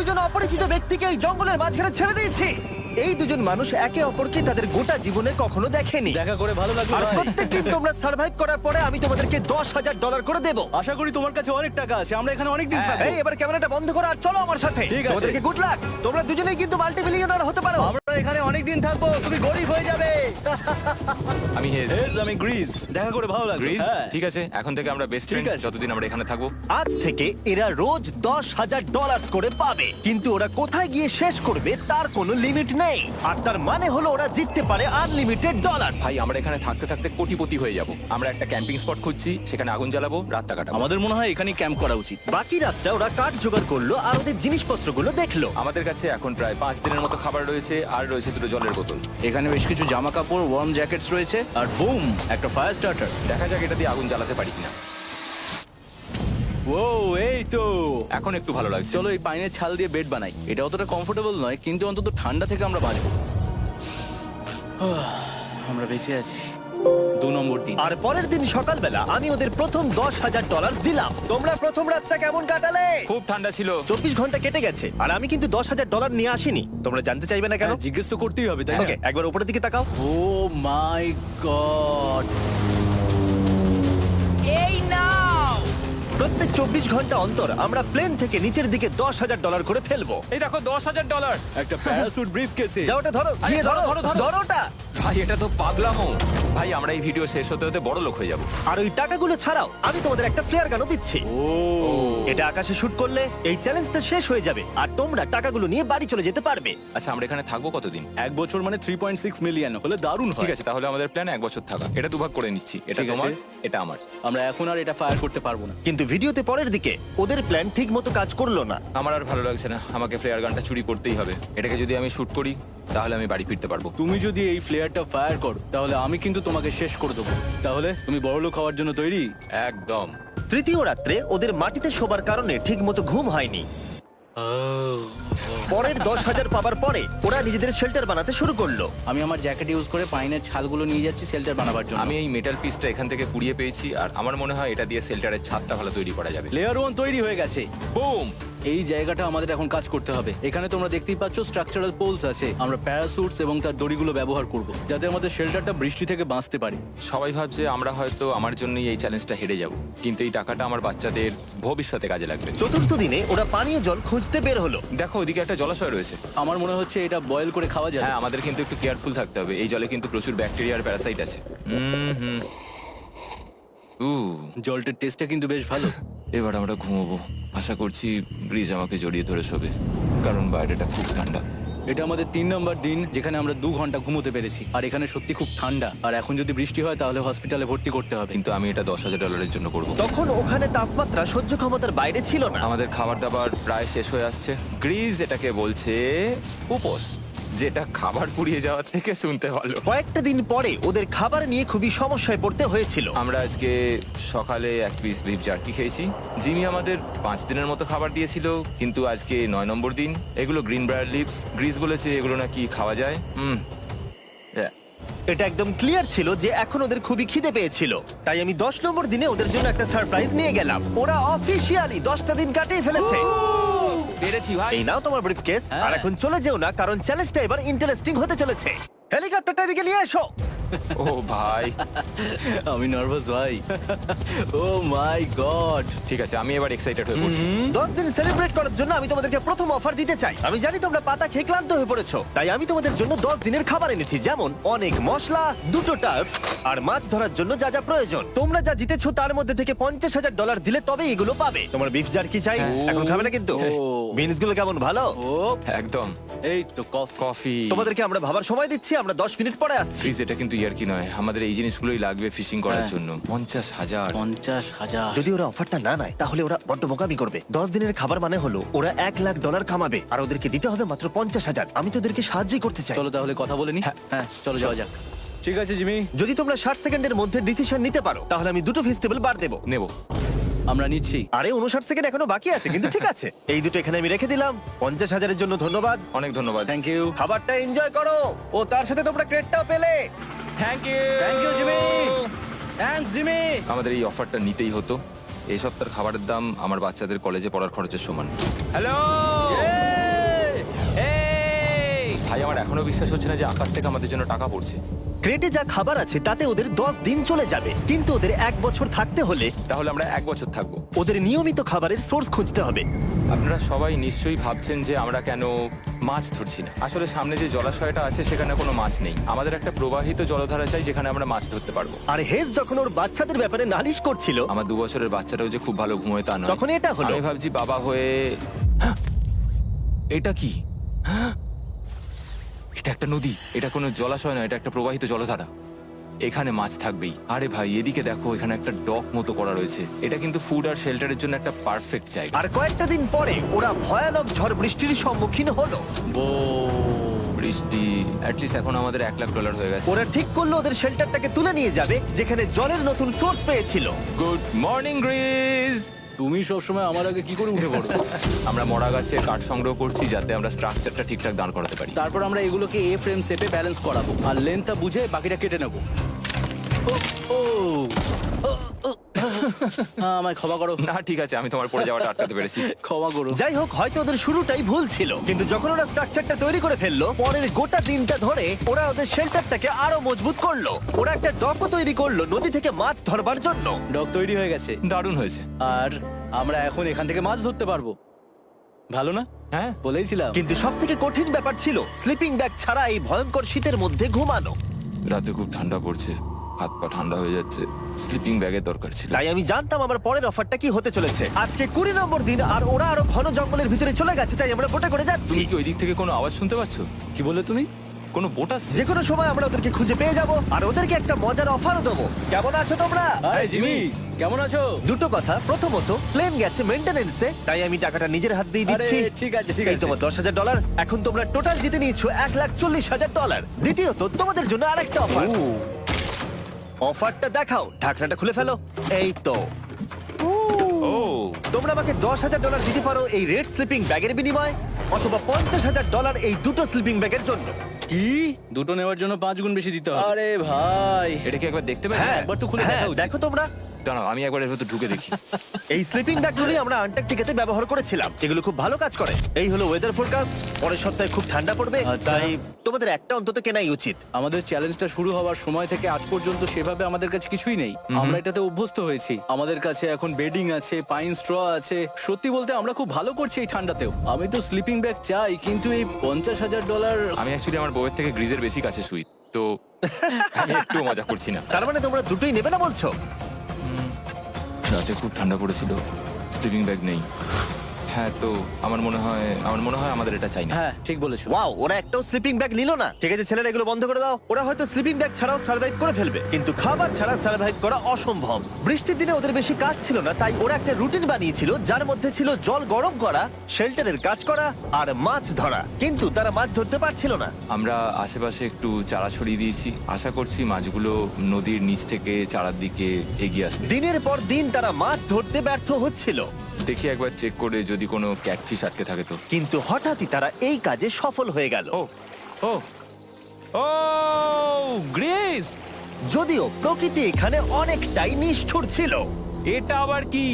দুজন অপরিচিত ব্যক্তিকে এই জঙ্গলের মাঝখানে ছেড়ে দিয়েছি। এই দুজন মানুষ একে অপরকে তাদের গোটা জীবনে কখনো দেখেনি। দেখা করে ভালো লাগলো আর ভাই। প্রত্যেকদিন তোমরা সার্ভাইভ করার পরে আমি তোমাদেরকে $10,000 করে দেবো। আশা করি তোমার কাছে অনেক টাকা আছে, আমরা এখানে অনেক দিন থাকবো। এই এবার ক্যামেরাটা বন্ধ করো আর চলো আমার সাথে। ঠিক আছে। তোমাদেরকে গুড লাক। তোমরা দুজনেই কিন্তু মাল্টি মিলিয়নার হতে পারো। আমরা এখানে অনেক দিন থাকবো, তুমি গরিব হয়ে যাবে। আমি হেজ। আমি গ্রিস, দেখা করে ভালো লাগলো। গ্রিস হ্যাঁ। ঠিক আছে, এখন থেকে আমরা বেস্ট ঠিক ফ্রেন্ড আছে। যতদিন আমরা এখানে থাকবো। আজ থেকে এরা রোজ $10,000 করে পাবে, কিন্তু ওরা কোথায় গিয়ে শেষ করবে তার কোনো লিমিট নেই। আর তার মানে হলো ওরা জিততে পারে আনলিমিটেড ডলার। ভাই আমরা এখানে থাকতে থাকতে কোটিপতি হয়ে যাব। আমরা একটা ক্যাম্পিং স্পট খুঁজছি, সেখানে আগুন জ্বালাবো, রাতটা কাটাবো। আমাদের মনে হয় এখানেই ক্যাম্প করা উচিত। বাকি রাতটা ওরা কাঠ জোগাড় করলো আর ওদের জিনিসপত্রগুলো দেখলো। আমাদের কাছে এখন প্রায় 5 দিনের মতো খাবার রয়েছে, আর রয়েছে 2 জলের বোতল। এখানে বেশ কিছু জামা কাপড়, ওয়ার্ম জ্যাকেটস রয়েছে, আর বুম, একটা ফায়ার স্টার্টার। দেখা যাক এটা দিয়ে আগুন জ্বালাতে পারি কিনা। ও এই তো, এখন একটু ভালো লাগছে। চলো এই পাইনের ছাল দিয়ে বেড বানাই। এটা অতটা কমফোর্টেবল নয়, কিন্তু অন্তত ঠান্ডা থেকে আমরা বাঁচবো। আমরা বেঁচে আছি। 2 নম্বর দিন। আর পরের দিন সকালবেলা আমি ওদের প্রথম $10,000 দিলাম। তোমরা প্রথম রাতটা কেমন কাটালে? খুব ঠান্ডা ছিল। 24 ঘন্টা কেটে গেছে আর আমি কিন্তু $10,000 নিয়ে আসিনি। তোমরা জানতে চাইবে না কেন? হ্যাঁ, জিজ্ঞেস তো করতেই হবে, তাই না? ওকে, একবার উপরের দিকে তাকাও। ও মাই গড। প্রত্যেক 24 ঘন্টা অন্তর আমরা প্লেন থেকে নিচের দিকে $10,000 করে ফেলবো। এই দেখো $10,000। একটা প্যারাসুট ব্রিফকেসে। যাও ওটা ধরো, গিয়ে ধরো, ধরো ওটা। ভাই এটা তো পাগলামো। ভাই আমরা এই ভিডিও শেষ হতে হতে বড় লোক হয়ে যাব। আর ওই টাকাগুলো ছাড়াও আমি তোমাদের একটা ফ্লেয়ার গানও দিচ্ছি। ও এটা আকাশে শুট করলে এই চ্যালেঞ্জটা শেষ হয়ে যাবে আর তোমরা টাকাগুলো নিয়ে বাড়ি চলে যেতে পারবে। আচ্ছা আমরা এখানে থাকবো কতদিন? 1 বছর মানে 3.6 মিলিয়ন হলে দারুণ হয়। ঠিক আছে, তাহলে আমাদের প্ল্যান 1 বছর থাকা। এটা দুভাগ করে নিচ্ছি, এটা ঠিক আছে। তোমার, এটা আমার। আমরা এখন আর এটা ফায়ার করতে পারবো না। কিন্তু ভিডিওতে পরের দিকে ওদের প্ল্যান ঠিক মতো কাজ করলো না। আমার আর ভালো লাগছে না, আমাকে ফ্লেয়ার গানটা চুরি করতেই হবে। এটাকে যদি আমি শুট করি তাহলে আমি বাড়ি ফিরতে পারবো। তুমি যদি এই ফ্লেয়ারটা ফায়ার করো তাহলে আমি কিন্তু তোমাকে শেষ করে দেবো। তাহলে তুমি বড়লোক হওয়ার জন্য তৈরি? একদম। তৃতীয় রাত্রে ওদের মাটিতে শোবার কারণে ঠিক মতো ঘুম হয়নি। পরের 10,000 পাবার পরে ওরা নিজেদের শেল্টার বানাতে শুরু করলো। আমি আমার জ্যাকেট ইউজ করে পাইনের ছালগুলো নিয়ে যাচ্ছি শেল্টার বানাবার জন্য। আমি এই মেটাল পিসটা এখান থেকে কুড়িয়ে পেয়েছি, আর আমার মনে হয় এটা দিয়ে শেল্টারের ছাদটা ভালো তৈরি করা যাবে। লেয়ার 1 তৈরি হয়ে গেছে। বুম। এই জায়গাটা আমাদের এখন কাজ করতে হবে। এখানে তোমরা দেখতেই পাচ্ছ স্ট্রাকচারাল পোলস আছে। আমরা প্যারাসুটস এবং তার দড়িগুলো ব্যবহার করব যাতে আমাদের শেল্টারটা বৃষ্টি থেকে বাঁচতে পারে। সবাই ভাবছে আমরা হয়তো আমার জন্যই এই চ্যালেঞ্জটা হেরে যাব, কিন্তু এই টাকাটা আমার বাচ্চাদের ভবিষ্যতে কাজে লাগবে। চতুর্থ দিনে ওরা পানীয় জল খুঁজতে বের হলো। দেখো ওদিকে একটা জলাশয় রয়েছে। আমার মনে হচ্ছে এটা বয়েল করে খাওয়া যায়। হ্যাঁ, আমাদের কিন্তু একটু কেয়ারফুল থাকতে হবে। এই জলে কিন্তু প্রচুর ব্যাকটেরিয়া আর প্যারাসাইট আছে। জলটার টেস্টটা কিন্তু বেশ ভালো। এবার আমরা ঘুমোবো। আশা করছি ব্রিজ আমাকে জড়িয়ে ধরে শোবে, কারণ বাইরেটা খুব ঠান্ডা। এটা আমাদের 3 নম্বর দিন যেখানে আমরা 2 ঘন্টা ঘুমোতে পেরেছি। আর এখানে সত্যি খুব ঠান্ডা। আর এখন যদি বৃষ্টি হয় তাহলে হসপিটালে ভর্তি করতে হবে। কিন্তু আমি এটা $10,000 জন্য করব। তখন ওখানে তাপমাত্রা সহ্য ক্ষমতার বাইরে ছিল না। আমাদের খাবার দাবার প্রায় শেষ হয়ে আসছে। গ্রিজ এটাকে বলছে উপোস, যেটা খাবার পুড়িয়ে যাওয়ার থেকে শুনতে ভালো। কয়েকটা দিন পরে ওদের খাবার নিয়ে খুবই সমস্যায় পড়তে হয়েছিল। আমরা আজকে সকালে 1 পিস বিফ জার্কি খেয়েছি। জিমি আমাদের 5 দিনের মতো খাবার দিয়েছিল, কিন্তু আজকে 9 নম্বর দিন। এগুলো গ্রিন ব্রায়ার লিভস। গ্রিজ বলেছে এগুলো নাকি খাওয়া যায়। এটা একদম ক্লিয়ার ছিল যে এখন ওদের খুবই খিদে পেয়েছিল। তাই আমি 10 নম্বর দিনে ওদের জন্য একটা সারপ্রাইজ নিয়ে গেলাম। ওরা অফিশিয়ালি 10টা দিন কাটিয়ে ফেলেছে। পেরেছি ভাই। এই নাও তোমার ব্রিফকেস। হ্যাঁ। আর এখন চলে যেও না, কারণ চ্যালেঞ্জটা এবার ইন্টারেস্টিং হতে চলেছে। হেলিকপ্টারটা এদিকে নিয়ে এসো। ও ভাই, আমি নার্ভাস ভাই। ও মাই গড। ঠিক আছে, আমি এবার এক্সাইটেড হয়ে পড়ছি। 10 দিন সেলিব্রেট করার জন্য আমি তোমাদেরকে প্রথম অফার দিতে চাই। আমি জানি তোমরা পাতা খেয়ে ক্লান্ত হয়ে পড়েছো, তাই আমি তোমাদের জন্য 10 দিনের খাবার এনেছি, যেমন অনেক মশলা, 2টো টার্ফ আর মাছ ধরার জন্য যা যা প্রয়োজন। তোমরা যা জিতেছো তার মধ্যে থেকে $50,000 দিলে তবে এগুলো পাবে। তোমার বিফ জার্কি চাই? এখন খাবে না কিন্তু? ও। বিনস গুলো কেমন ভালো? ও একদম। এই তো কফি। কফি। তোমাদেরকে আমরা ভাবার সময় দিচ্ছি, আমরা 10 মিনিট পরে আসছি। প্লিজ, এটা কিন্তু ইয়ার কি নয়। আমাদের এই জিনিসগুলোই লাগবে ফিশিং করার হ্যাঁ। জন্য। 50,000। 50,000। যদি ওরা অফারটা না নেয় তাহলে ওরা বড্ড বোকামি করবে। 10 দিনের খাবার মানে হলো ওরা $1,00,000 কামাবে আর ওদেরকে দিতে হবে মাত্র 50,000। আমি তো ওদেরকে সাহায্যই করতে চাই। চলো তাহলে কথা বলে নি। হ্যাঁ চলো যাওয়া যাক। ঠিক আছে জিমি, যদি তোমরা 60 সেকেন্ডের মধ্যে ডিসিশন নিতে পারো তাহলে আমি 2টো ভেজিটেবল বার দেবো। নেব। আমরা নিচ্ছি। আরে 59 সেকেন্ড এখনো বাকি আছে, কিন্তু ঠিক আছে। এই দুটো এখানে আমি রেখে দিলাম। 50,000-এর জন্য ধন্যবাদ। অনেক ধন্যবাদ। Thank you. খাবারটা এনজয় করো। ও তার সাথে তোমরা ক্রেডটাও পেলে। Thank you. Thank you Jimmy. Thanks Jimmy. আমাদের এই অফারটা নিতেই হতো। এই সপ্তাহের খাবারের দাম আমার বাচ্চাদের কলেজে পড়ার খরচের সমান। হ্যালো। ভাই আমার এখনো বিশ্বাস হচ্ছে না যে আকাশ থেকে আমাদের জন্য টাকা পড়ছে। ক্রেটে যা খাবার আছে তাতে ওদের 10 দিন চলে যাবে, কিন্তু ওদের 1 বছর থাকতে হলে তাহলে আমরা 1 বছর থাকবো। ওদের নিয়মিত খাবারের সোর্স খুঁজতে হবে। আপনারা সবাই নিশ্চয়ই ভাবছেন যে আমরা কেন মাছ ধরছি না। আসলে সামনে যে জলাশয়টা আছে সেখানে কোনো মাছ নেই। আমাদের একটা প্রবাহিত জলধারা চাই যেখানে আমরা মাছ ধরতে পারবো। আর হেজ যখন ওর বাচ্চাদের ব্যাপারে নালিশ করছিল, আমার 2 বছরের বাচ্চাটাও যে খুব ভালো ঘুমোয় তা নয়। তখন এটা হলো। আমি ভাবছি বাবা হয়ে এটা কি? এটা একটা নদী, এটা কোনো জলাশয় নয়, এটা একটা প্রবাহিত জলধারা। এখানে মাছ থাকবেই। আরে ভাই এদিকে দেখো, এখানে একটা ডক মতো করা রয়েছে। এটা কিন্তু ফুড আর শেল্টারের জন্য একটা পারফেক্ট জায়গা। আর কয়েকটা দিন পরে ওরা ভয়ানক ঝড় বৃষ্টির সম্মুখীন হলো। বৃষ্টি অ্যাটলিস্ট এখন আমাদের $1,00,000 হয়ে গেছে। ওরা ঠিক করলো ওদের শেল্টারটাকে তুলে নিয়ে যাবে, যেখানে জলের নতুন সোর্স পেয়েছিল। Good morning Greece. তুমি সবসময় আমার আগে কি করে উঠে পড়ো? আমরা মরা গাছের কাঠ সংগ্রহ করছি যাতে আমরা স্ট্রাকচারটা ঠিকঠাক দাঁড় করাতে পারি। তারপর আমরা এগুলোকে এ ফ্রেম শেপে ব্যালেন্স করাবো আর লেন্থটা বুঝে বাকিটা কেটে নেবো। আমায় ক্ষমা করো। না ঠিক আছে, আমি তোমার পড়ে যাওয়াটা আটকাতে পেরেছি। ক্ষমা করো। যাই হোক, হয়তো ওদের শুরুটাই ভুল ছিল, কিন্তু যখন ওরা স্ট্রাকচারটা তৈরি করে ফেললো, পরের গোটা দিনটা ধরে ওরা ওদের শেল্টারটাকে আরো মজবুত করলো। ওরা একটা ডকও তৈরি করলো নদী থেকে মাছ ধরবার জন্য। ডক তৈরি হয়ে গেছে দারুণ হয়েছে। আর আমরা এখন এখান থেকে মাছ ধরতে পারবো। ভালো না? হ্যাঁ বলেইছিলাম। কিন্তু সব থেকে কঠিন ব্যাপার ছিল স্লিপিং ব্যাগ ছাড়া এই ভয়ঙ্কর শীতের মধ্যে ঘুমানো। রাতে খুব ঠান্ডা পড়ছে, হাত পা ঠান্ডা হয়ে যাচ্ছে। স্লিপিং ব্যাগের দরকার ছিল। তাই আমি জানতাম আমার পরের অফারটা কি হতে চলেছে। আজকে 20 নম্বর দিন, আর ওরা আরো ঘন জঙ্গলের ভিতরে চলে গেছে, তাই আমরা বোটে করে যাচ্ছি। তুমি কি ওই দিক থেকে কোনো আওয়াজ শুনতে পাচ্ছ? কি বললে তুমি? কোনো বোট আসছে? যে কোনো সময় আমরা ওদেরকে খুঁজে পেয়ে যাব, আর ওদেরকে একটা মজার অফারও দেবো। কেমন আছো তোমরা? আরে জিমি, কেমন আছো? দুটো কথা, প্রথমত প্লেন গেছে মেইনটেনেন্সে, তাই আমি টাকাটা নিজের হাত দিয়ে আরে দিচ্ছি। ঠিক আছে ঠিক এই আছে। তোমার $10,000। এখন তোমরা টোটাল জিতে নিয়েছো $1,40,000। দ্বিতীয়ত তোমাদের জন্য আরেকটা অফার। অফারটা দেখাও, ঢাকনাটা খুলে ফেলো। এই তো, ও তোমরা আমাকে $10,000 দিতে পারো এই রেড স্লিপিং ব্যাগের বিনিময়ে, অথবা $50,000 এই দুটো স্লিপিং ব্যাগের জন্য। কি? দুটো নেওয়ার জন্য 5 গুণ বেশি দিতে হবে? আরে ভাই, এটা কি একবার দেখতে পারি? হ্যাঁ, একবার তো খুলে দেখা উচিত। দেখো তোমরা। দাঁড়াও আমি একবার এর ভেতর ঢুকে দেখি। এই স্লিপিং ব্যাগগুলি আমরা আন্টার্কটিকাতে ব্যবহার করেছিলাম। এগুলো খুব ভালো কাজ করে। এই হলো ওয়েদার ফোরকাস্ট, পরের সপ্তাহে খুব ঠান্ডা পড়বে, আচ্ছা। তাই তোমাদের একটা অন্তত কেনাই উচিত। আমাদের চ্যালেঞ্জটা শুরু হওয়ার সময় থেকে আজ পর্যন্ত সেভাবে আমাদের কাছে কিছুই নেই। আমরা এটাতে অভ্যস্ত হয়েছি। আমাদের কাছে এখন বেডিং আছে, পাইন স্ট্র আছে। সত্যি বলতে আমরা খুব ভালো করছি এই ঠান্ডাতেও। আমি তো স্লিপিং ব্যাগ চাই, কিন্তু এই $50,000। আমি অ্যাকচুয়ালি আমার বউয়ের থেকে গ্রিজের বেশি কাছে শুই, তো আমি একটু মজা করছি না। তার মানে তোমরা দুটোই নেবে না বলছো? রাতে খুব ঠান্ডা পড়েছিল, স্লিপিং ব্যাগ নেই। হ্যাঁ, তো আমার মনে হয় আমাদের এটা চাই না। হ্যাঁ ঠিক বলেছো। ওয়াও, ওরা একটাও স্লিপিং ব্যাগ নিল না। ঠিক আছে ছেলেরা, এগুলো বন্ধ করে দাও। ওরা হয়তো স্লিপিং ব্যাগ ছাড়াও সার্ভাইভ করে ফেলবে, কিন্তু খাবার ছাড়া সার্ভাইভ করা অসম্ভব। বৃষ্টির দিনে ওদের বেশি কাজ ছিল না, তাই ওরা একটা রুটিন বানিয়েছিল যার মধ্যে ছিল জল গরম করা, শেল্টারের কাজ করা আর মাছ ধরা। কিন্তু তারা মাছ ধরতে পারছিল না। আমরা আশেপাশে একটু চারা ছড়িয়ে দিয়েছি, আশা করছি মাছগুলো নদীর নিচ থেকে চারার দিকে এগিয়ে আসবে। দিনের পর দিন তারা মাছ ধরতে ব্যর্থ হচ্ছিল, দেখি একবার চেক করে যদি কোনো ক্যাটফিশ আটকে থাকে তো। কিন্তু হঠাৎই তারা এই কাজে সফল হয়ে গেল। ও ও ও গ্রেস, যদিও প্রকৃতি এখানে অনেকটাই নিষ্ঠুর ছিল। এটা আবার কি?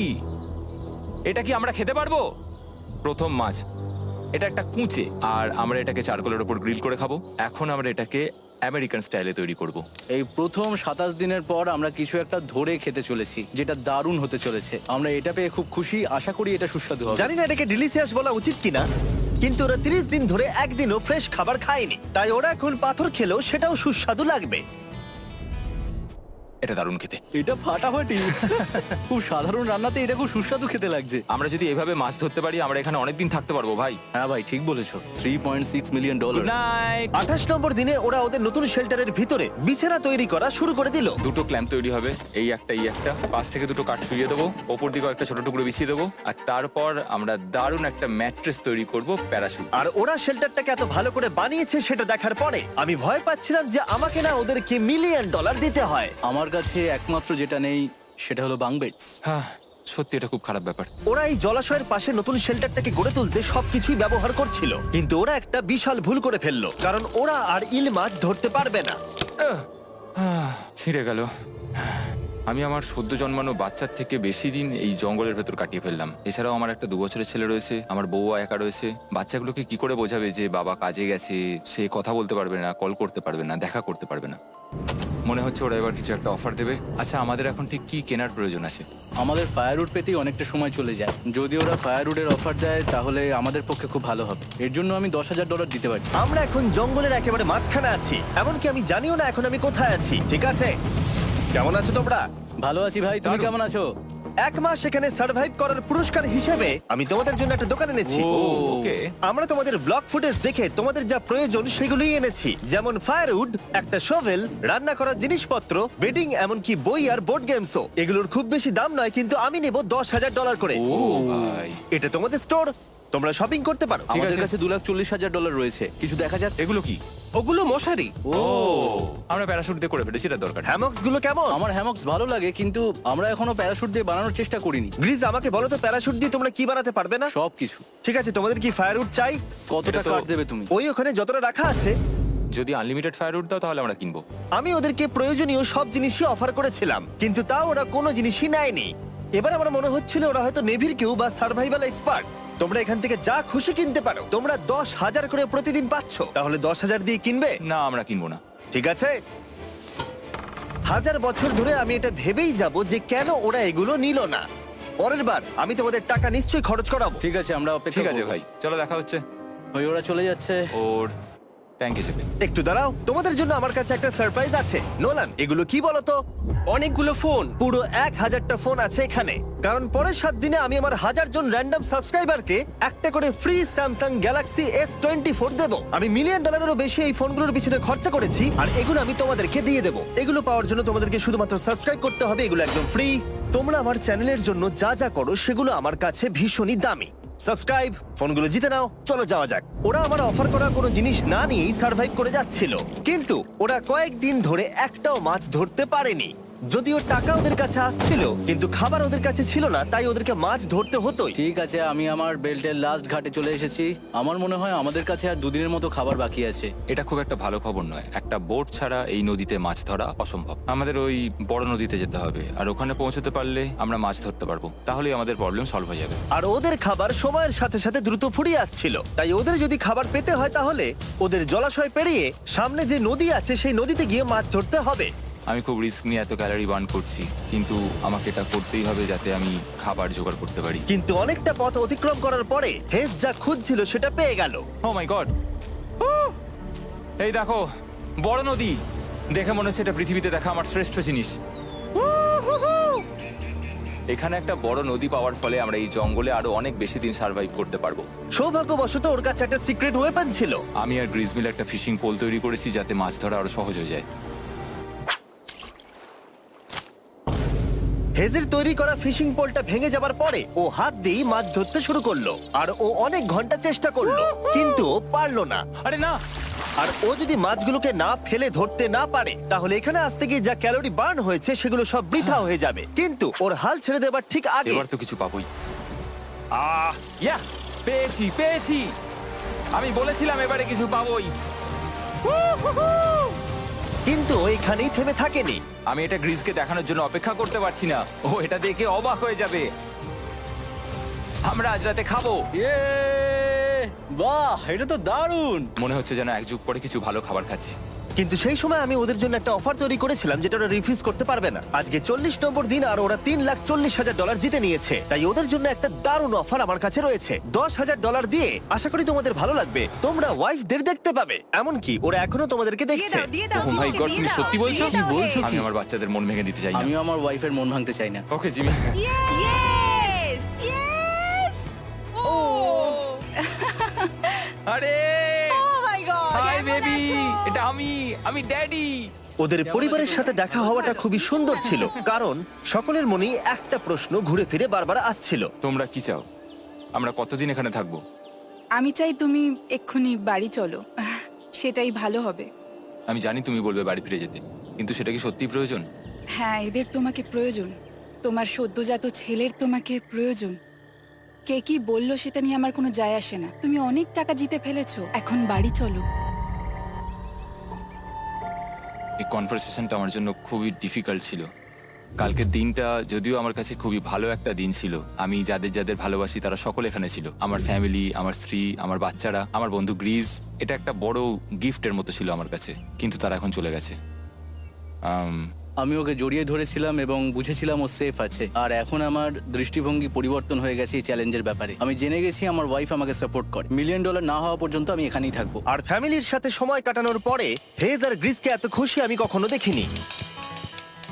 এটা কি আমরা খেতে পারবো? প্রথম মাছ, এটা একটা কুঁচে, আর আমরা এটাকে চারকোলের উপর গ্রিল করে খাবো। এখন আমরা এটাকে আমেরিকান স্টাইলে তৈরি করব। এই প্রথম 27 দিনের পর আমরা কিছু একটা ধরে খেতে চলেছি, যেটা দারুণ হতে চলেছে। আমরা এটা পেয়ে খুব খুশি, আশা করি এটা সুস্বাদু হবে। জানি না এটাকে ডিলিশিয়াস বলা উচিত কিনা, কিন্তু ওরা 30 দিন ধরে একদিনও ফ্রেশ খাবার খায়নি, তাই ওরা এখন পাথর খেলেও সেটাও সুস্বাদু লাগবে। এটা দারুণ খেতে। এটা ফাটাফাটি। খুব সাধারণ রান্নাতে এটা খুব সুস্বাদু খেতে লাগছে। আমরা যদি এভাবে মাছ ধরতে পারি আমরা এখানে অনেকদিন থাকতে পারবো ভাই। হ্যাঁ ভাই ঠিক বলেছো। $3.6 মিলিয়ন। Good night. 28 নম্বর দিনে ওরা ওদের নতুন শেল্টারের ভিতরে বিছানা তৈরি করা শুরু করে দিল। দুটো ক্ল্যাম্প তৈরি হবে, এই একটা পাশ থেকে দুটো কাঠ শুইয়ে দেবো, ওপর দিকে একটা ছোট টুকরো বিছিয়ে দেবো, আর তারপর আমরা দারুণ একটা ম্যাট্রেস তৈরি করব, প্যারাশুট। আর ওরা শেল্টারটাকে এত ভালো করে বানিয়েছে সেটা দেখার পরে আমি ভয় পাচ্ছিলাম যে আমাকে না ওদেরকে $1 মিলিয়ন দিতে হয়। আমার কাছে একমাত্র যেটা নেই সেটা হলো বাং বেডস। হ্যাঁ সত্যি এটা খুব খারাপ ব্যাপার। ওরা এই জলাশয়ের পাশে নতুন শেল্টারটাকে গড়ে তুলতে সবকিছুই ব্যবহার করছিল, কিন্তু ওরা একটা বিশাল ভুল করে ফেললো, কারণ ওরা আর ইল মাছ ধরতে পারবে না। ছিঁড়ে গেল। আমি আমার সদ্য জন্মানো বাচ্চার থেকে বেশি দিন এই জঙ্গলের ভেতর কাটিয়ে ফেললাম। এছাড়াও আমার একটা 2 বছরের ছেলে রয়েছে, আমার বউ একা রয়েছে। বাচ্চাগুলোকে কি করে বোঝাবে যে বাবা কাজে গেছে, সে কথা বলতে পারবে না, কল করতে পারবে না, দেখা করতে পারবে না। মনে হচ্ছে ওরা এবার কিছু একটা অফার দেবে। আচ্ছা, আমাদের এখন ঠিক কি কেনার প্রয়োজন আছে? আমাদের ফায়ারউড পেতেই অনেকটা সময় চলে যায়। যদি ওরা ফায়ারউডের অফার দেয় তাহলে আমাদের পক্ষে খুব ভালো হবে। এর জন্য আমি $10,000 দিতে পারি। আমরা এখন জঙ্গলের একেবারে মাঝখানে আছি, এমনকি আমি জানিও না এখন আমি কোথায় আছি। ঠিক আছে, কেমন আছো তোমরা? ভালো আছি ভাই, তুমি কেমন আছো? 1 মাস এখানে সার্ভাইভ করার পুরস্কার হিসেবে আমি তোমাদের জন্য একটা দোকান এনেছি। ও, ওকে। আমরা তোমাদের ব্লগ ফুটেজ দেখে তোমাদের যা প্রয়োজন সেগুলোই এনেছি, যেমন ফায়ারউড, একটা শোভেল, রান্না করার জিনিসপত্র, বেডিং, এমনকি বই আর বোর্ড গেমসও। এগুলোর খুব বেশি দাম নয়, কিন্তু আমি নেব $10,000 করে। ও ভাই, এটা তোমাদের স্টোর, তোমরা শপিং করতে পারো। ঠিক আমাদের আছে। কাছে $2,40,000 রয়েছে। কিছু দেখা যাক। এগুলো কি? ওগুলো মশারি। ও, আমরা প্যারাশুট দিয়ে করে ফেলেছি, এটা দরকার। হ্যামক্স গুলো কেমন? আমার হ্যামক্স ভালো লাগে, কিন্তু আমরা এখনো প্যারাশুট দিয়ে বানানোর চেষ্টা করিনি। গ্রিজ, আমাকে বলো তো, প্যারাশুট দিয়ে তোমরা কি বানাতে পারবে না? সবকিছু। ঠিক আছে, তোমাদের কি ফায়ারউড চাই? কতটা এটা তো- কাট দেবে তুমি? ওই ওখানে যতটা রাখা আছে। যদি আনলিমিটেড ফায়ারউড দাও তাহলে আমরা কিনবো। আমি ওদেরকে প্রয়োজনীয় সব জিনিসই অফার করেছিলাম, কিন্তু তাও ওরা কোনো জিনিসই নেয়নি। এবার আমার মনে হচ্ছিল ওরা হয়তো নেভির কেউ বা সার্ভাইভাল এক্সপার্ট। তোমরা এখান থেকে যা খুশি কিনতে পারো। তোমরা 10,000 করে প্রতিদিন পাচ্ছ, তাহলে 10,000 দিয়ে কিনবে? না, আমরা কিনবো না। ঠিক আছে। 1000 বছর ধরে আমি এটা ভেবেই যাব যে কেন ওরা এগুলো নিল না। পরের বার আমি তোমাদের টাকা নিশ্চয়ই খরচ করাবো। ঠিক আছে, আমরা অপেক্ষা ঠিক আছে করব। ভাই, চলো দেখা হচ্ছে। ওই ওরা চলে যাচ্ছে। ওর ট্যাঙ্ক হিসেবে। একটু দাঁড়াও, তোমাদের জন্য আমার কাছে একটা সারপ্রাইজ আছে। নোলান, এগুলো কি বলো তো? অনেকগুলো ফোন, পুরো 1000টা ফোন আছে এখানে। কারণ পরের 7 দিনে আমি আমার 1000 জন র্যান্ডম সাবস্ক্রাইবারকে একটা করে ফ্রি স্যামসাং গ্যালাক্সি S24 দেবো। আমি $1 মিলিয়নেরও বেশি এই ফোনগুলোর পিছনে খরচা করেছি, আর এগুলো আমি তোমাদেরকে দিয়ে দেবো। এগুলো পাওয়ার জন্য তোমাদেরকে শুধুমাত্র সাবস্ক্রাইব করতে হবে, এগুলো একদম ফ্রি। তোমরা আমার চ্যানেলের জন্য যা যা করো সেগুলো আমার কাছে ভীষণই দামি। সাবস্ক্রাইব, ফোনগুলো জিতে নাও, চলো যাওয়া যাক। ওরা আমার অফার করা কোনো জিনিস না নিয়েই সার্ভাইভ করে যাচ্ছিল, কিন্তু ওরা কয়েকদিন ধরে একটাও মাছ ধরতে পারেনি। যদিও টাকা ওদের কাছে আসছিল, কিন্তু খাবার ওদের কাছে ছিল না, তাই ওদেরকে মাছ ধরতে হতোই। ঠিক আছে, আমি আমার বেল্টের লাস্ট ঘাটে চলে এসেছি। আমার মনে হয় আমাদের কাছে আর 2 দিনের মতো খাবার বাকি আছে। এটা খুব একটা ভালো খবর নয়। একটা বোট ছাড়া এই নদীতে মাছ ধরা অসম্ভব। আমাদের ওই বড় নদীতে যেতে হবে, আর ওখানে পৌঁছতে পারলে আমরা মাছ ধরতে পারবো। তাহলেই আমাদের প্রবলেম সলভ হয়ে যাবে। আর ওদের খাবার সময়ের সাথে সাথে দ্রুত ফুরিয়ে আসছিল, তাই ওদের যদি খাবার পেতে হয় তাহলে ওদের জলাশয় পেরিয়ে সামনে যে নদী আছে সেই নদীতে গিয়ে মাছ ধরতে হবে। আমি খুব রিস্ক নিয়ে এত ক্যালোরি বার্ন করছি, কিন্তু আমাকে এটা করতেই হবে যাতে আমি খাবার জোগাড় করতে পারি। কিন্তু অনেকটা পথ অতিক্রম করার পরে হেস যা খুঁজছিল সেটা পেয়ে গেল। ও মাই গড, এই দেখো বড় নদী। দেখে মনে হচ্ছে এটা পৃথিবীতে দেখা আমার শ্রেষ্ঠ জিনিস। এখানে একটা বড় নদী পাওয়ার ফলে আমরা এই জঙ্গলে আরো অনেক বেশি দিন সার্ভাইভ করতে পারবো। সৌভাগ্যবশত ওর কাছে একটা সিক্রেট ওয়েপন ছিল। আমি আর গ্রিজমিল একটা ফিশিং পোল তৈরি করেছি যাতে মাছ ধরা আরো সহজ হয়ে যায়। হেজের তৈরি করা ফিশিং পোলটা ভেঙে যাবার পরে ও হাত দিয়ে মাছ ধরতে শুরু করলো, আর ও অনেক ঘন্টা চেষ্টা করলো, কিন্তু ও পারলো না। আরে না, আর ও যদি মাছগুলোকে না ফেলে ধরতে না পারে তাহলে এখানে আসতে গিয়ে যা ক্যালোরি বার্ন হয়েছে সেগুলো সব বৃথা হয়ে যাবে। কিন্তু ওর হাল ছেড়ে দেবার ঠিক আগে এবার তো কিছু পাবোই। ইয়া, পেয়েছি পেয়েছি। আমি বলেছিলাম এবারে কিছু পাবোই। কিন্তু ও এখানেই থেমে থাকেনি। আমি এটা গ্রিজকে দেখানোর জন্য অপেক্ষা করতে পারছি না। ও এটা দেখে অবাক হয়ে যাবে। আমরা আজ রাতে খাবো। ইয়ে! বাহ, এটা তো দারুণ। মনে হচ্ছে যেন এক যুগ পরে কিছু ভালো খাবার খাচ্ছি। কিন্তু সেই সময় আমি ওদের জন্য একটা অফার তৈরি করেছিলাম যেটা ওরা রিফিউজ করতে পারবে না। আজকে 40 নম্বর দিন আর ওরা $3,40,000 জিতে নিয়েছে, তাই ওদের জন্য একটা দারুণ অফার আমার কাছে রয়েছে। $10,000 দিয়ে আশা করি তোমাদের ভালো লাগবে। তোমরা ওয়াইফদের দেখতে পাবে, এমনকি ওরা এখনো তোমাদেরকে দেখছে। ও মাই গড, তুমি সত্যি বলছো? কি বলছো? আমি আমার বাচ্চাদের মন ভেঙে দিতে চাই না। আমিও আমার ওয়াইফের মন ভাঙতে চাই না। Okay Jimmy. Yes! Yes! Oh! আরে Oh my God! হাই কেমন বেবি, আছো? এটা আমি ড্যাডি। ওদের পরিবারের সাথে দেখা হওয়াটা খুবই সুন্দর ছিল, কারণ সকলের মনেই একটা প্রশ্ন ঘুরে ফিরে বারবার আসছিল। তোমরা কি চাও? আমরা কতদিন এখানে থাকবো? আমি চাই তুমি এক্ষুনি বাড়ি চলো, সেটাই ভালো হবে। আমি জানি তুমি বলবে বাড়ি ফিরে যেতে, কিন্তু সেটা কি সত্যি প্রয়োজন? হ্যাঁ, এদের তোমাকে প্রয়োজন। তোমার সদ্যজাত ছেলের তোমাকে প্রয়োজন। কে কি বললো সেটা নিয়ে আমার কোনো যায় আসে না। তুমি অনেক টাকা জিতে ফেলেছো, এখন বাড়ি চলো। এই কনভারসেশনটা আমার জন্য খুবই ডিফিকাল্ট ছিল। কালকের দিনটা যদিও আমার কাছে খুবই ভালো একটা দিন ছিল। আমি যাদের যাদের ভালোবাসি তারা সকলে এখানে ছিল, আমার ফ্যামিলি, আমার স্ত্রী, আমার বাচ্চারা, আমার বন্ধু গ্রিজ। এটা একটা বড় গিফটের মতো ছিল আমার কাছে, কিন্তু তারা এখন চলে গেছে। আমি ওকে জড়িয়ে ধরেছিলাম এবং বুঝেছিলাম ও সেফ আছে। আর এখন আমার দৃষ্টিভঙ্গি পরিবর্তন হয়ে গেছে এই চ্যালেঞ্জের ব্যাপারে। আমি জেনে গেছি আমার ওয়াইফ আমাকে সাপোর্ট করে। $1 মিলিয়ন না হওয়া পর্যন্ত আমি এখানেই থাকবো। আর ফ্যামিলির সাথে সময় কাটানোর পরে হেজ আর গ্রিসকে এত খুশি আমি কখনো দেখিনি।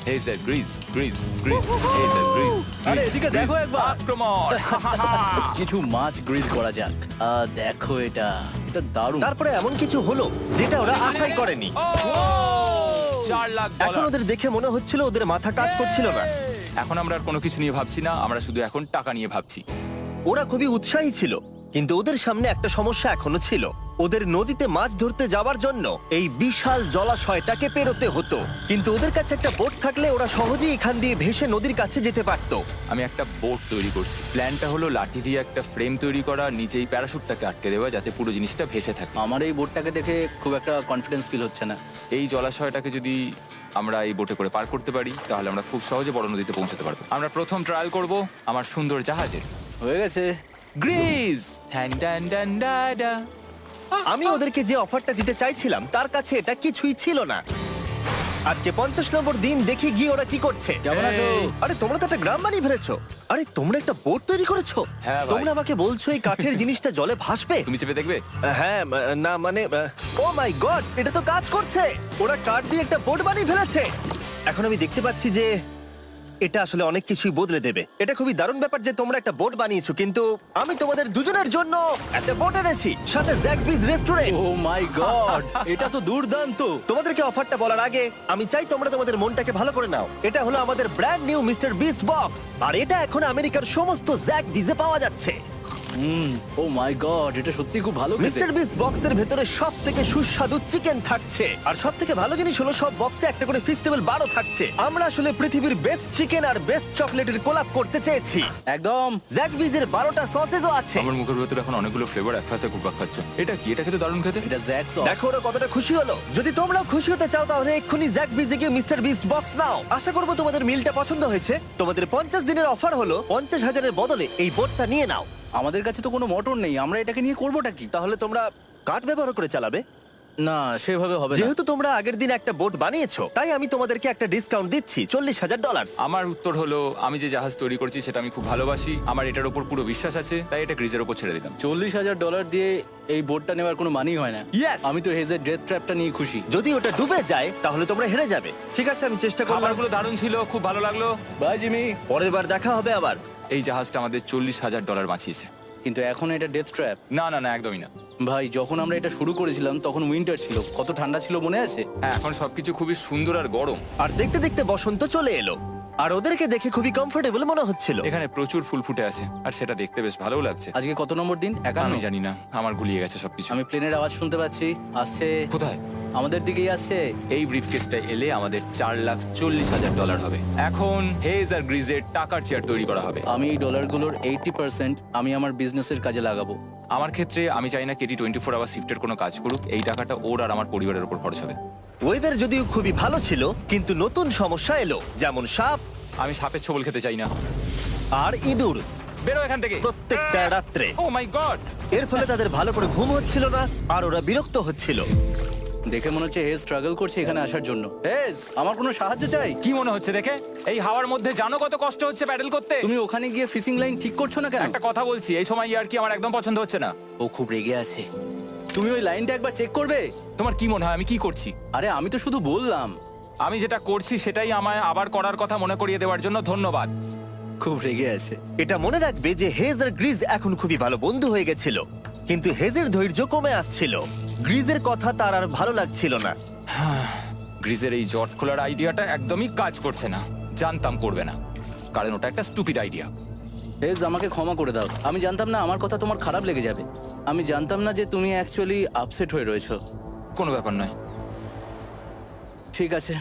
হেজার গ্রিজ, গ্রিজ, গ্রিজ, হেজার গ্রিজ। আরে এদিকে দেখো একবার। আক্রমণ! কিছু মাছ গ্রিল করা যাক। দেখো এটা দারুণ। তারপরে এমন কিছু হলো যেটা ওরা আশাই করেনি। ও! 4 লাখ এখন ডলার। ওদের দেখে মনে হচ্ছিল ওদের মাথা কাজ করছিল না। এখন আমরা আর কোনো কিছু নিয়ে ভাবছি না, আমরা শুধু এখন টাকা নিয়ে ভাবছি। ওরা খুবই উৎসাহী ছিল, কিন্তু ওদের সামনে একটা সমস্যা এখনো ছিল। ওদের নদীতে মাছ ধরতে যাওয়ার জন্য এই বিশাল জলাশয়টাকে পেরোতে হতো, কিন্তু ওদের কাছে একটা বোট থাকলে ওরা সহজেই এখান দিয়ে ভেসে নদীর কাছে যেতে পারতো। আমি একটা বোট তৈরি করছি। প্ল্যানটা হলো লাঠি দিয়ে একটা ফ্রেম তৈরি করা, নিচেই প্যারাশুটটাকে আটকে দেওয়া, যাতে পুরো জিনিসটা ভেসে থাকে। আমার এই বোটটাকে দেখে খুব একটা কনফিডেন্স ফিল হচ্ছে না। এই জলাশয়টাকে যদি আমরা এই বোটে করে পার করতে পারি তাহলে আমরা খুব সহজে বড় নদীতে পৌঁছতে পারবো। আমরা প্রথম ট্রায়াল করব আমার সুন্দর জাহাজের। হয়ে গেছে। গ্রিজ! হ্যান ডান ডান ডা ডা। আমি ওদেরকে যে অফারটা দিতে চাইছিলাম তার কাছে এটা কিছুই ছিল না। আজকে 50 নম্বর দিন, দেখি গিয়ে ওরা কি করছে। কেমন আছো? আরে তোমরা তো একটা গ্রাম বানিয়ে ফেলেছো। আরে তোমরা একটা বোট তৈরি করেছো? হ্যাঁ ভাই। তোমরা আমাকে বলছো এই কাঠের জিনিসটা জলে ভাসবে? তুমি চেপে দেখবে? হ্যাঁ, না মানে ও মাই গড, এটা তো কাজ করছে। ওরা কাঠ দিয়ে একটা বোট বানিয়ে ফেলেছে। এখন আমি দেখতে পাচ্ছি যে এটা আসলে অনেক কিছুই বদলে দেবে। এটা খুবই দারুণ ব্যাপার যে তোমরা একটা বোট বানিয়েছো, কিন্তু আমি তোমাদের দুজনের জন্য একটা বোট এনেছি, সাথে জ্যাকবিজ রেস্টুরেন্ট। ও মাই গড, এটা তো দুর্দান্ত। তোমাদেরকে অফারটা বলার আগে আমি চাই তোমরা তোমাদের মনটাকে ভালো করে নাও। এটা হলো আমাদের brand new Mister Beast box, আর এটা এখন আমেরিকার সমস্ত জ্যাক বিজে পাওয়া যাচ্ছে। ও মাই গড, এটা সত্যি খুব ভালো খেতে। মিস্টার বিস্ট বক্সের ভেতরে সব থেকে সুস্বাদু চিকেন থাকছে, আর সব থেকে ভালো জিনিস হলো সব বক্সে একটা করে ফেস্টিভ্যাল বারও থাকছে। আমরা আসলে পৃথিবীর বেস্ট চিকেন আর বেস্ট চকলেটের কোলাপ করতে চেয়েছি। একদম। জ্যাক বিজের 12টা সসেজও আছে। আমার মুখের ভেতরে এখন অনেকগুলো ফ্লেভার একসাথে ঘুরপাক খাচ্ছে। এটা কি? এটা খেতে দারুণ খেতে। এটা জ্যাক সস। দেখো ওরা কতটা খুশি হলো। যদি তোমরাও খুশি হতে চাও তাহলে এক্ষুনি জ্যাক বিজে গিয়ে মিস্টার বিস্ট বক্স নাও। আশা করবো তোমাদের মিলটা পছন্দ হয়েছে। তোমাদের 50 দিনের অফার হলো 50,000-এর বদলে এই বোটটা নিয়ে নাও। আমাদের কাছে তো কোনো মোটর নেই, আমরা এটাকে নিয়ে করবোটা কি? তাহলে তোমরা কাঠ ব্যবহার করে চালাবে? না, সেভাবে হবে না। যেহেতু তোমরা আগের দিন একটা বোট বানিয়েছো, তাই আমি তোমাদেরকে একটা ডিসকাউন্ট দিচ্ছি, $40,000। আমার উত্তর হলো আমি যে জাহাজ তৈরি করছি সেটা আমি খুব ভালোবাসি, আমার এটার উপর পুরো বিশ্বাস আছে, তাই এটা গ্রিজের উপর ছেড়ে দিলাম। $40,000 দিয়ে এই বোটটা নেওয়ার কোনো মানেই হয় না। Yes! আমি তো হেজের ডেথ ট্র্যাপটা নিয়ে খুশি। যদি ওটা ডুবে যায় তাহলে তোমরা হেরে যাবে। ঠিক আছে, আমি চেষ্টা করলাম। খাবারগুলো দারুণ ছিল, খুব ভালো লাগলো। Bye Jimmy. পরের বার দেখা হবে আবার। এই জাহাজটা আমাদের $40,000 বাঁচিয়েছে। কিন্তু এখন এটা ডেথ ট্র্যাপ। না না না, একদমই না। ভাই, যখন আমরা এটা শুরু করেছিলাম তখন উইন্টার ছিল, কত ঠান্ডা ছিল মনে আছে? হ্যাঁ, এখন সবকিছু খুবই সুন্দর আর গরম। আর দেখতে দেখতে বসন্ত চলে এলো, আর ওদেরকে দেখে খুবই কমফোর্টেবল মনে হচ্ছিল। এখানে প্রচুর ফুল ফুটে আছে আর সেটা দেখতে বেশ ভালোও লাগছে। আজকে কত নম্বর দিন? আমি 51। জানি না, আমার গুলিয়ে গেছে সবকিছু। আমি প্লেনের আওয়াজ শুনতে পাচ্ছি, আসছে। কোথায়? আমাদের দিকেই আসছে। এই ব্রিফকেসটা এলে আমাদের $4,40,000 হবে। এখন হেজ আর গ্রিজের টাকার চেয়ার তৈরি করা হবে। আমি এই ডলারগুলোর 80% আমি আমার বিজনেসের কাজে লাগাবো। আমার ক্ষেত্রে আমি চাই না কেটি 24 আওয়ার শিফটের কোনো কাজ করুক। এই টাকাটা ওর আর আমার পরিবারের উপর খরচ হবে। ওয়েদার যদিও খুবই ভালো ছিল, কিন্তু নতুন সমস্যা এলো, যেমন সাপ আমি সাপের ছোবল খেতে চাই না। আর ইঁদুর বেরো এখান থেকে প্রত্যেকটা রাত্রে। ও মাই গড! এর ফলে তাদের ভালো করে ঘুম হচ্ছিল না, আর ওরা বিরক্ত হচ্ছিল। দেখে মনে হচ্ছে হেজ স্ট্রাগল করছে এখানে আসার জন্য। হেজ, আমার কোনো সাহায্য চাই? কি মনে হচ্ছে দেখে? এই হাওয়ার মধ্যে জানো কত কষ্ট হচ্ছে প্যাডেল করতে? তুমি ওখানে গিয়ে ফিশিং লাইন ঠিক করছো না কেন? একটা কথা বলছি, এই সময় ইয়ার কি আমার একদম পছন্দ হচ্ছে না। ও খুব রেগে আছে। তুমি ওই লাইনটা একবার চেক করবে? তোমার কি মনে হয় আমি কি করছি? আরে আমি তো শুধু বললাম। আমি যেটা করছি সেটাই আমায় আবার করার কথা মনে করিয়ে দেওয়ার জন্য ধন্যবাদ। খুব রেগে আছে। এটা মনে রাখবে যে হেজ আর গ্রিজ এখন খুবই ভালো বন্ধু হয়ে গেছিল, কিন্তু হেজের ধৈর্য কমে আসছিল। গ্রিজের কথা তার আর ভালো লাগছিল না। গ্রিজের এই জট খোলার আইডিয়াটা একদমই কাজ করছে না। জানতাম করবে না, কারণ ওটা একটা স্টুপিড আইডিয়া। হেজ, আমাকে ক্ষমা করে দাও। আমি জানতাম না আমার কথা তোমার খারাপ লেগে যাবে। আমি জানতাম না যে তুমি অ্যাকচুয়ালি আপসেট হয়ে রয়েছো। কোনো ব্যাপার নয়। ঠিক আছে।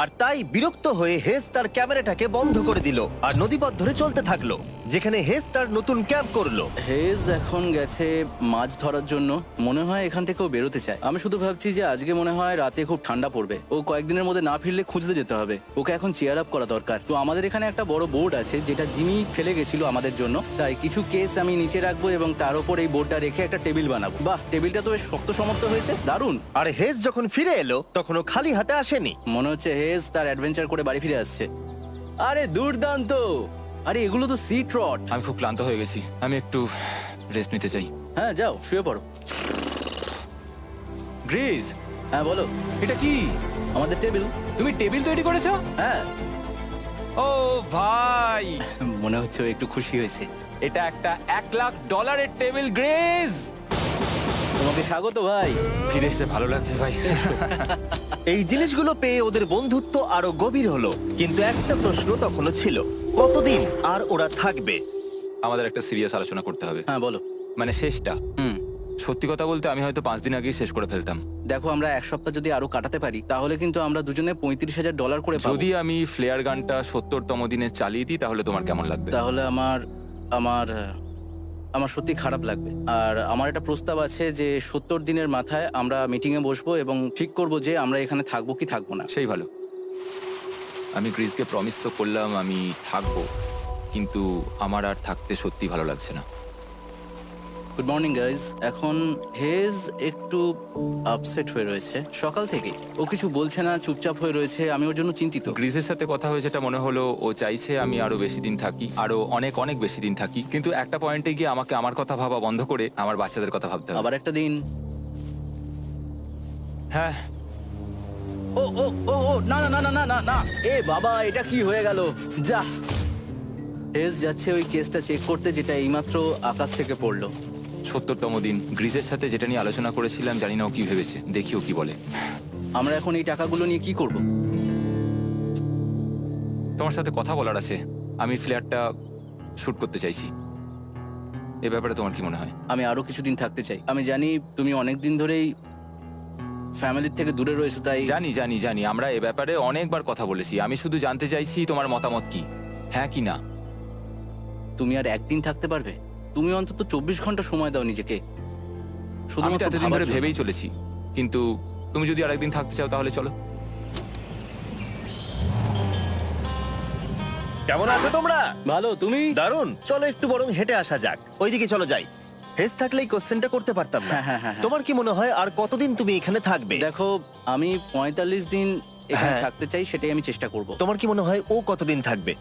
আর তাই বিরক্ত হয়ে হেস তার ক্যামেরাটাকে বন্ধ করে দিল আর নদীপথ ধরে চলতে থাকলো, যেখানে হেস তার নতুন ক্যাম্প করলো। হেজ এখন গেছে মাছ ধরার জন্য, মনে হয় এখান থেকেও বেরোতে চায়। আমি শুধু ভাবছি যে আজকে মনে হয় রাতে খুব ঠান্ডা পড়বে, ও কয়েকদিনের মধ্যে না ফিরলে খুঁজতে যেতে হবে। ওকে এখন চেয়ার আপ করা দরকার। তো আমাদের এখানে একটা বড় বোর্ড আছে যেটা জিমি ফেলে গেছিল আমাদের জন্য, তাই কিছু কেস আমি নিচে রাখবো এবং তার উপর এই বোর্ডটা রেখে একটা টেবিল বানাবো। বাহ, টেবিলটা তো বেশ শক্ত সমর্থ হয়েছে, দারুণ। আর হেস যখন ফিরে এলো তখন ও খালি হাতে আসেনি। মনে হচ্ছে হেজ তার অ্যাডভেঞ্চার করে বাড়ি ফিরে আসছে। আরে দুর্দান্ত! আরে এগুলো তো সি ট্রট। আমি খুব ক্লান্ত হয়ে গেছি, আমি একটু রেস্ট নিতে চাই। হ্যাঁ যাও শুয়ে পড়ো। গ্রেস, হ্যাঁ বলো। এটা কি? আমাদের টেবিল। তুমি টেবিল তৈরি করেছো? হ্যাঁ, ও ভাই, মনে হচ্ছে ও একটু খুশি হয়েছে। এটা একটা $1,00,000 টেবিল। গ্রেস, তোমাকে স্বাগত ভাই। ফিরে এসে ভালো লাগছে ভাই। এই জিনিসগুলো পেয়ে ওদের বন্ধুত্ব আরো গভীর হলো, কিন্তু একটা প্রশ্ন তখনও ছিল, কতদিন আর ওরা থাকবে? আমাদের একটা সিরিয়াস আলোচনা করতে হবে, হ্যাঁ বলো। মানে শেষটা। সত্যি কথা বলতে আমি হয়তো 5 দিন আগেই শেষ করে ফেলতাম। দেখো, আমরা এক সপ্তাহ যদি আরো কাটাতে পারি তাহলে কিন্তু আমরা দুজনে $35,000 করে পাবো। যদি আমি ফ্লেয়ার গানটা 70তম দিনে চালিয়ে দিই তাহলে তোমার কেমন লাগবে? তাহলে আমার আমার আমার সত্যি খারাপ লাগবে। আর আমার একটা প্রস্তাব আছে যে 70 দিনের মাথায় আমরা মিটিং এ বসবো এবং ঠিক করব যে আমরা এখানে থাকবো কি থাকবো না। সেই ভালো। আমি গ্রিসকে প্রমিস তো করলাম আমি থাকবো, কিন্তু আমার আর থাকতে সত্যি ভালো লাগছে না। Good morning guys. এখন হেজ একটু আপসেট হয়ে রয়েছে সকাল থেকে। ও কিছু বলছে না, চুপচাপ হয়ে রয়েছে। আমি ওর জন্য চিন্তিত। গ্রিসের সাথে কথা হয়েছে, এটা মনে হলো ও চাইছে আমি আরো বেশি দিন থাকি, আরো অনেক অনেক বেশি দিন থাকি। কিন্তু একটা পয়েন্টে গিয়ে আমাকে আমার কথা ভাবা বন্ধ করে আমার বাচ্চাদের কথা ভাবতে হবে। আবার একটা দিন। হ্যাঁ, ও ও ও ও না না না না না না না, এ বাবা, এটা কি হয়ে গেল? যা, হেজ যাচ্ছে ওই কেসটা চেক করতে যেটা এইমাত্র আকাশ থেকে পড়লো। 70তম দিন। গ্রিসের সাথে যেটা নিয়ে আলোচনা করেছিলাম, জানি না ও কি ভেবেছে, দেখি ও কি বলে। আমরা এখন এই টাকাগুলো নিয়ে কি করব? তোমার সাথে কথা বলার আছে। আমি ফ্ল্যাটটা শুট করতে চাইছি। এ ব্যাপারে তোমার কি মনে হয়? আমি আরো কিছুদিন থাকতে চাই। আমি জানি তুমি অনেক দিন ধরেই ফ্যামিলির থেকে দূরে রয়েছো, তাই জানি জানি জানি, আমরা এ ব্যাপারে অনেকবার কথা বলেছি। আমি শুধু জানতে চাইছি তোমার মতামত কি, হ্যাঁ কি না। তুমি আর একদিন থাকতে পারবে? তুমি অন্তত 24 ঘন্টা সময় দাও নিজেকে। আমি তো শুধুমাত্র এতদিন ভাবার ধরে জন্য। ভেবেই চলেছি, কিন্তু তুমি যদি আরেকদিন থাকতে চাও তাহলে চলো। কেমন আছো তোমরা? ভালো, তুমি? দারুণ। চলো একটু বরং হেঁটে আসা যাক, ওইদিকে চলো যাই। হেস থাকলে এই কোশ্চেনটা করতে পারতাম না। হ্যাঁ। তোমার কি মনে হয় আর কতদিন তুমি এখানে থাকবে? দেখো, আমি 45 দিন এখানে হ্যাঁ। থাকতে চাই, সেটাই আমি চেষ্টা করব। তোমার কি মনে হয় ও কতদিন থাকবে?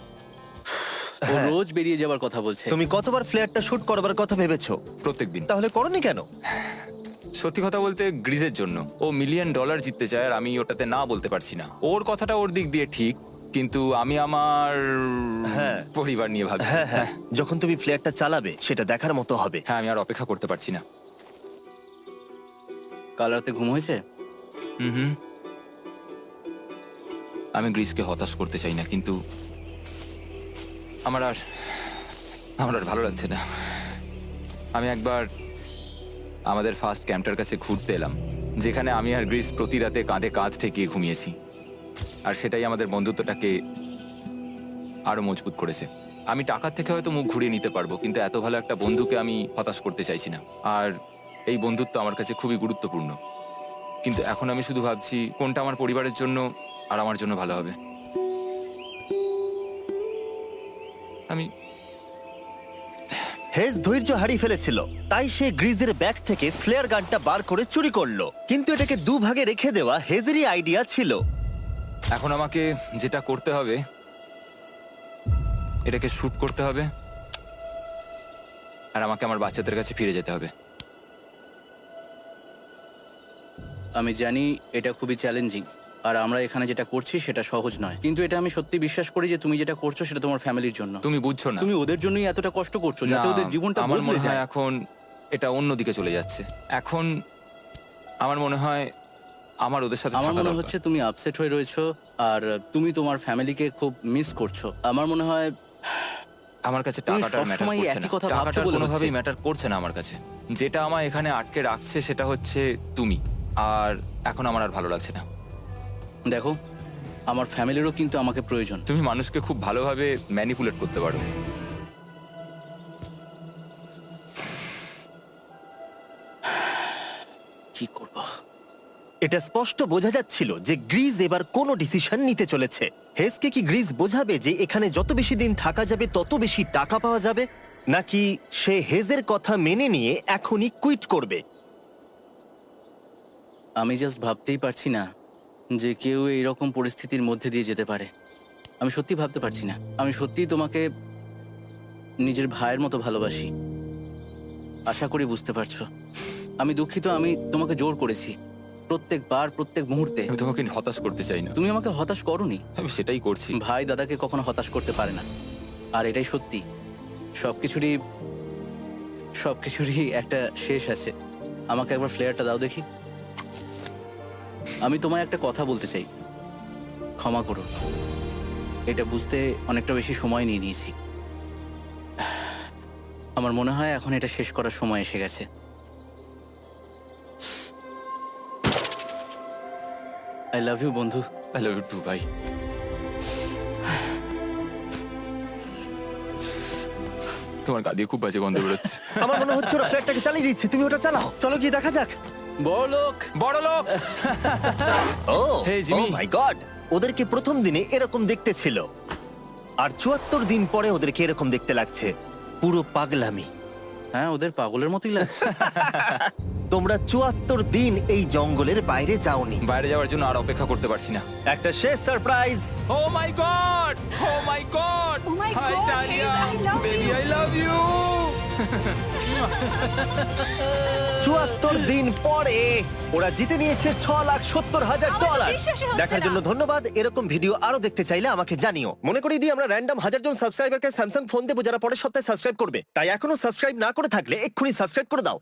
ও রোজ বেরিয়ে যাবার কথা বলছে। তুমি কতবার ফ্ল্যাটটা শুট করবার কথা ভেবেছো? প্রত্যেকদিন। তাহলে করনি কেন? সত্যি কথা বলতে গ্রিজের জন্য। ও $1 মিলিয়ন জিততে চায় আর আমি ওটাতে না বলতে পারছি না। ওর কথাটা ওর দিক দিয়ে ঠিক, কিন্তু আমি আমার হ্যাঁ। পরিবার নিয়ে ভাবছি। হ্যাঁ, যখন তুমি ফ্ল্যাটটা চালাবে সেটা দেখার মতো হবে। হ্যাঁ, আমি আর অপেক্ষা করতে পারছি না। কাল রাতে ঘুম হয়েছে? হুম। আমি গ্রিসকে হতাশ করতে চাই না, কিন্তু আমার আর ভালো লাগছে না। আমি একবার আমাদের ফার্স্ট ক্যাম্পটার কাছে ঘুরতে এলাম, যেখানে আমি আর গ্রিস প্রতি রাতে কাঁধে কাঁধ ঠেকিয়ে ঘুমিয়েছি, আর সেটাই আমাদের বন্ধুত্বটাকে আরো মজবুত করেছে। আমি টাকার থেকে হয়তো মুখ ঘুরিয়ে নিতে পারবো, কিন্তু এত ভালো একটা বন্ধুকে আমি হতাশ করতে চাইছি না। আর এই বন্ধুত্ব আমার কাছে খুবই গুরুত্বপূর্ণ। কিন্তু এখন আমি শুধু ভাবছি কোনটা আমার পরিবারের জন্য আর আমার জন্য ভালো হবে। আমি হেজ ধৈর্য হারিয়ে ফেলেছিল, তাই সে গ্রিজের ব্যাগ থেকে ফ্লেয়ার গানটা বার করে চুরি করলো। কিন্তু এটাকে দুভাগে রেখে দেওয়া হেজেরই আইডিয়া ছিল। এখন আমাকে যেটা করতে হবে, এটাকে শুট করতে হবে, আর আমাকে আমার বাচ্চাদের কাছে ফিরে যেতে হবে। আমি জানি এটা খুবই চ্যালেঞ্জিং, আর আমরা এখানে যেটা করছি সেটা সহজ নয়, কিন্তু এটা আমি সত্যি বিশ্বাস করি যে তুমি যেটা করছো সেটা তোমার ফ্যামিলির জন্য। তুমি বুঝছো না, তুমি ওদের জন্যই এতটা কষ্ট করছো যাতে না, ওদের জীবনটা আমার বদলে মনে হয় যায়। এখন এটা অন্যদিকে চলে যাচ্ছে। এখন আমার মনে হয় আমার ওদের সাথে আমার থাকা মনে দরকার। হচ্ছে তুমি আপসেট হয়ে রয়েছো আর তুমি তোমার ফ্যামিলিকে খুব মিস করছো। আমার মনে হয় আমার কাছে তুমি টাকাটার ম্যাটার সবসময় করছে একই না, কথা ভাবছো টাকাটার বলে কোনোভাবেই হচ্ছে। ম্যাটার করছে না আমার কাছে। যেটা আমায় এখানে আটকে রাখছে সেটা হচ্ছে তুমি, আর এখন আমার আর ভালো লাগছে না। দেখো, আমার ফ্যামিলিরও কিন্তু আমাকে প্রয়োজন। তুমি মানুষকে খুব ভালোভাবে ম্যানিপুলেট করতে পারো। কি করব? এটা স্পষ্ট বোঝা যাচ্ছিল যে গ্রিজ এবার কোনো ডিসিশন নিতে চলেছে। হেসকে কি গ্রিজ বোঝাবে যে এখানে যত বেশি দিন থাকা যাবে তত বেশি টাকা পাওয়া যাবে, নাকি সে হেজের কথা মেনে নিয়ে এখনই কুইট করবে? আমি জাস্ট ভাবতেই পারছি না যে কেউ এইরকম পরিস্থিতির মধ্যে দিয়ে যেতে পারে। আমি সত্যি ভাবতে পারছি না। আমি সত্যিই তোমাকে নিজের ভাইয়ের মতো ভালোবাসি। আশা করি বুঝতে পারছো। আমি দুঃখিত, আমি তোমাকে জোর করেছি প্রত্যেকবার, প্রত্যেক মুহূর্তে। আমি তোমাকে হতাশ করতে চাই না, তুমি আমাকে হতাশ করোনি। আমি সেটাই করছি। ভাই দাদাকে কখনো হতাশ করতে পারে না, আর এটাই সত্যি। সবকিছুরই একটা শেষ আছে। আমাকে একবার ফ্লেয়ারটা দাও দেখি। আমি তোমায় একটা কথা বলতে চাই, ক্ষমা করো। এটা বুঝতে অনেকটা বেশি সময় নিয়ে নিয়েছি। আমার মনে হয় এখন এটা শেষ করার সময় এসে গেছে। আই লাভ ইউ বন্ধু। আই লাভ ইউ টু ভাই। তোমার গা দিয়ে খুব বাজে গন্ধ বেরোচ্ছে। আমার মনে হচ্ছে ওরা ফ্ল্যাটটাকে চালিয়ে দিচ্ছে, তুমি ওটা চালাও। চলো গিয়ে দেখা যাক। বড়লোক। বড় লোক। ও Hey, Jimmy. মাই গড, ওদেরকে প্রথম দিনে এরকম দেখতে ছিল, আর ৭৪ দিন পরে ওদেরকে এরকম দেখতে লাগছে। পুরো পাগলামি। হ্যাঁ, ওদের পাগলের মতোই লাগছে। তোমরা ৭৪ দিন এই জঙ্গলের বাইরে যাওনি। বাইরে যাওয়ার জন্য আর অপেক্ষা করতে পারছি না। একটা শেষ surprise. Oh my God, oh my God, Oh my hi God, ডালিয়া, Hayes, I love baby you. I love you. ৭৪ দিন পরে ওরা জিতে নিয়েছে $৬,৭০,০০০। বিশ্বাসই হচ্ছে দেখার না। জন্য ধন্যবাদ। এরকম ভিডিও আরো দেখতে চাইলে আমাকে জানিও। মনে করিয়ে দিই, আমরা র্যান্ডম 1000 জন সাবস্ক্রাইবারকে স্যামসাং ফোন দেবো যারা পরের সপ্তাহে সাবস্ক্রাইব করবে। তাই এখনো সাবস্ক্রাইব না করে থাকলে এক্ষুনি সাবস্ক্রাইব করে দাও।